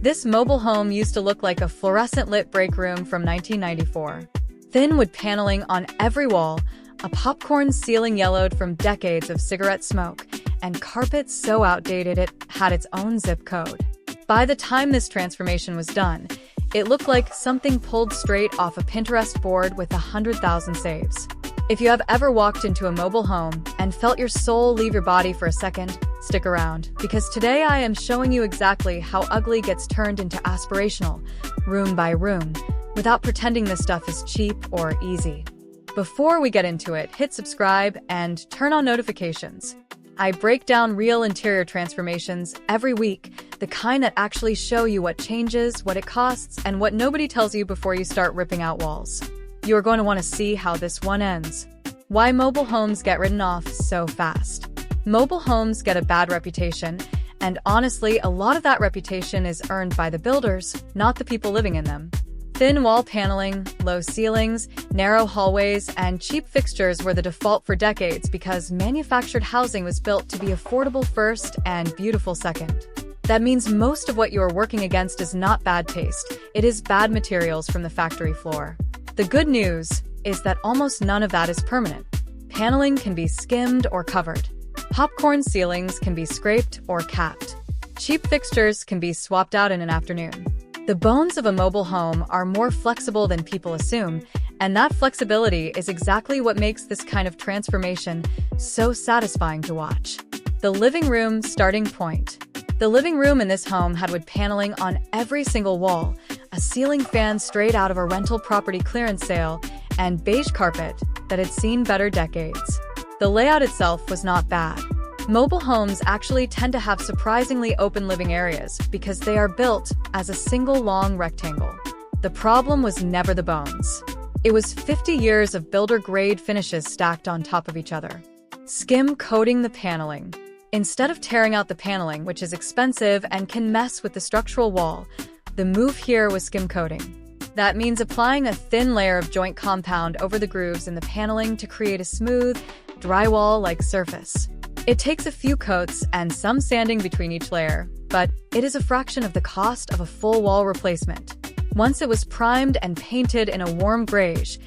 This mobile home used to look like a fluorescent-lit break room from 1994. Thin wood paneling on every wall, a popcorn ceiling yellowed from decades of cigarette smoke, and carpet so outdated it had its own zip code. By the time this transformation was done, it looked like something pulled straight off a Pinterest board with 100,000 saves. If you have ever walked into a mobile home and felt your soul leave your body for a second, stick around, because today I am showing you exactly how ugly gets turned into aspirational, room by room, without pretending this stuff is cheap or easy. Before we get into it, hit subscribe and turn on notifications. I break down real interior transformations every week, the kind that actually show you what changes, what it costs, and what nobody tells you before you start ripping out walls. You are going to want to see how this one ends. Why mobile homes get written off so fast. Mobile homes get a bad reputation, and honestly, a lot of that reputation is earned by the builders, not the people living in them. Thin wall paneling, low ceilings, narrow hallways, and cheap fixtures were the default for decades because manufactured housing was built to be affordable first and beautiful second. That means most of what you are working against is not bad taste, it is bad materials from the factory floor. The good news is that almost none of that is permanent. Paneling can be skimmed or covered. Popcorn ceilings can be scraped or capped. Cheap fixtures can be swapped out in an afternoon. The bones of a mobile home are more flexible than people assume, and that flexibility is exactly what makes this kind of transformation so satisfying to watch. The living room starting point. The living room in this home had wood paneling on every single wall, a ceiling fan straight out of a rental property clearance sale, and beige carpet that had seen better decades. The layout itself was not bad. Mobile homes actually tend to have surprisingly open living areas because they are built as a single long rectangle. The problem was never the bones. It was 50 years of builder-grade finishes stacked on top of each other. Skim coating the paneling. Instead of tearing out the paneling, which is expensive and can mess with the structural wall, the move here was skim coating. That means applying a thin layer of joint compound over the grooves in the paneling to create a smooth, drywall-like surface. It takes a few coats and some sanding between each layer, but it is a fraction of the cost of a full wall replacement. Once it was primed and painted in a warm grayish,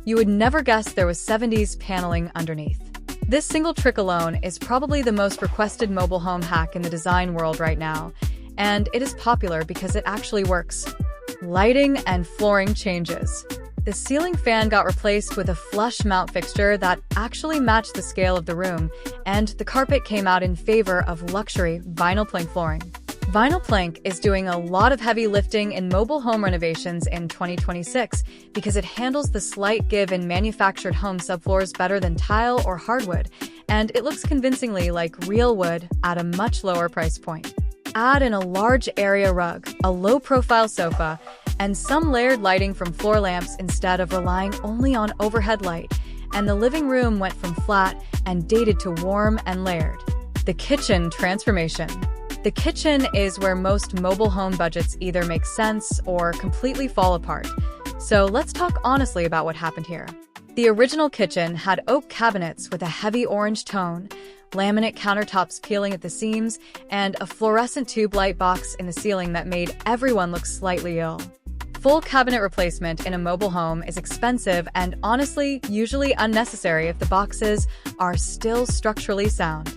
you would never guess there was 70s paneling underneath. This single trick alone is probably the most requested mobile home hack in the design world right now, and it is popular because it actually works. Lighting and flooring changes. The ceiling fan got replaced with a flush mount fixture that actually matched the scale of the room, and the carpet came out in favor of luxury vinyl plank flooring. Vinyl plank is doing a lot of heavy lifting in mobile home renovations in 2026 because it handles the slight give in manufactured home subfloors better than tile or hardwood, and it looks convincingly like real wood at a much lower price point. Add in a large area rug, a low-profile sofa, and some layered lighting from floor lamps instead of relying only on overhead light, and the living room went from flat and dated to warm and layered. The kitchen transformation. The kitchen is where most mobile home budgets either make sense or completely fall apart. So let's talk honestly about what happened here. The original kitchen had oak cabinets with a heavy orange tone, laminate countertops peeling at the seams, and a fluorescent tube light box in the ceiling that made everyone look slightly ill. Full cabinet replacement in a mobile home is expensive and honestly usually unnecessary if the boxes are still structurally sound.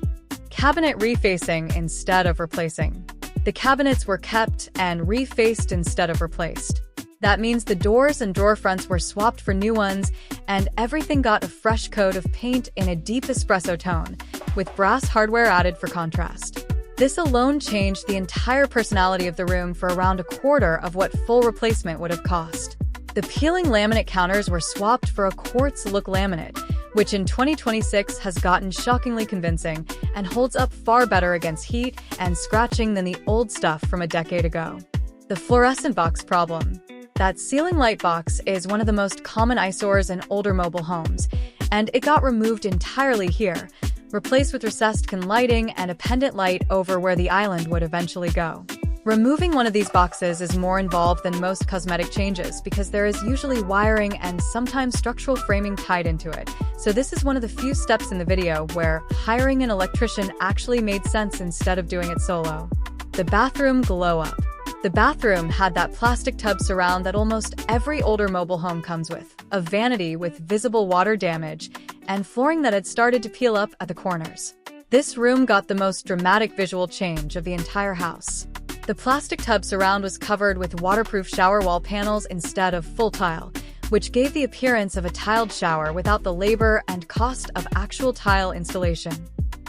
Cabinet refacing instead of replacing. The cabinets were kept and refaced instead of replaced. That means the doors and drawer fronts were swapped for new ones, and everything got a fresh coat of paint in a deep espresso tone, with brass hardware added for contrast. This alone changed the entire personality of the room for around a quarter of what full replacement would have cost. The peeling laminate counters were swapped for a quartz-look laminate, which in 2026 has gotten shockingly convincing and holds up far better against heat and scratching than the old stuff from a decade ago. The fluorescent box problem. That ceiling light box is one of the most common eyesores in older mobile homes, and it got removed entirely here, replaced with recessed lighting and a pendant light over where the island would eventually go. Removing one of these boxes is more involved than most cosmetic changes because there is usually wiring and sometimes structural framing tied into it, so this is one of the few steps in the video where hiring an electrician actually made sense instead of doing it solo. The bathroom glow-up. The bathroom had that plastic tub surround that almost every older mobile home comes with, a vanity with visible water damage, and flooring that had started to peel up at the corners. This room got the most dramatic visual change of the entire house. The plastic tub surround was covered with waterproof shower wall panels instead of full tile, which gave the appearance of a tiled shower without the labor and cost of actual tile installation.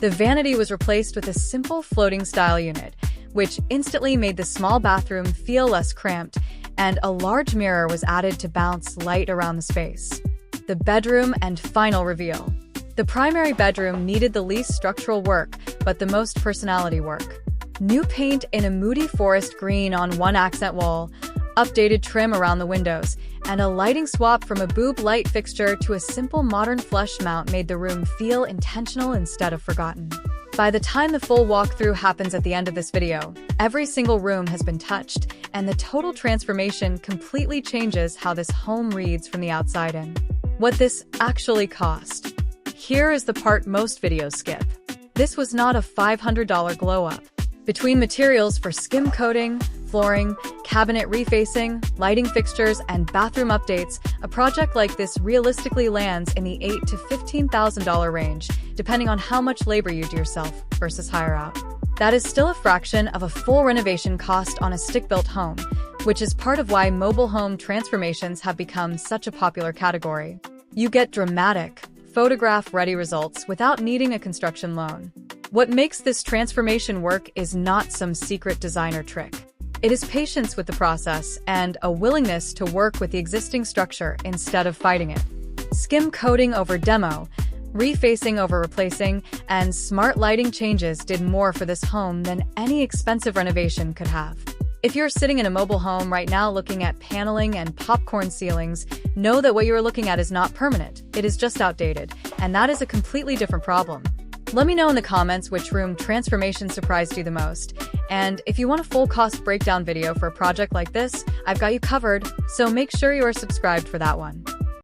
The vanity was replaced with a simple floating style unit, which instantly made the small bathroom feel less cramped, and a large mirror was added to bounce light around the space. The bedroom and final reveal. The primary bedroom needed the least structural work, but the most personality work. New paint in a moody forest green on one accent wall, updated trim around the windows, and a lighting swap from a boob light fixture to a simple modern flush mount made the room feel intentional instead of forgotten. By the time the full walkthrough happens at the end of this video, every single room has been touched, and the total transformation completely changes how this home reads from the outside in. What this actually cost. Here is the part most videos skip. This was not a $500 glow-up. Between materials for skim coating, flooring, cabinet refacing, lighting fixtures, and bathroom updates, a project like this realistically lands in the $8,000 to $15,000 range, depending on how much labor you do yourself versus hire out. That is still a fraction of a full renovation cost on a stick-built home, which is part of why mobile home transformations have become such a popular category. You get dramatic, photograph-ready results without needing a construction loan. What makes this transformation work is not some secret designer trick. It is patience with the process and a willingness to work with the existing structure instead of fighting it. Skim coating over demo, refacing over replacing, and smart lighting changes did more for this home than any expensive renovation could have. If you're sitting in a mobile home right now looking at paneling and popcorn ceilings, know that what you are looking at is not permanent, it is just outdated, and that is a completely different problem. Let me know in the comments which room transformation surprised you the most. And if you want a full cost breakdown video for a project like this, I've got you covered, so make sure you are subscribed for that one.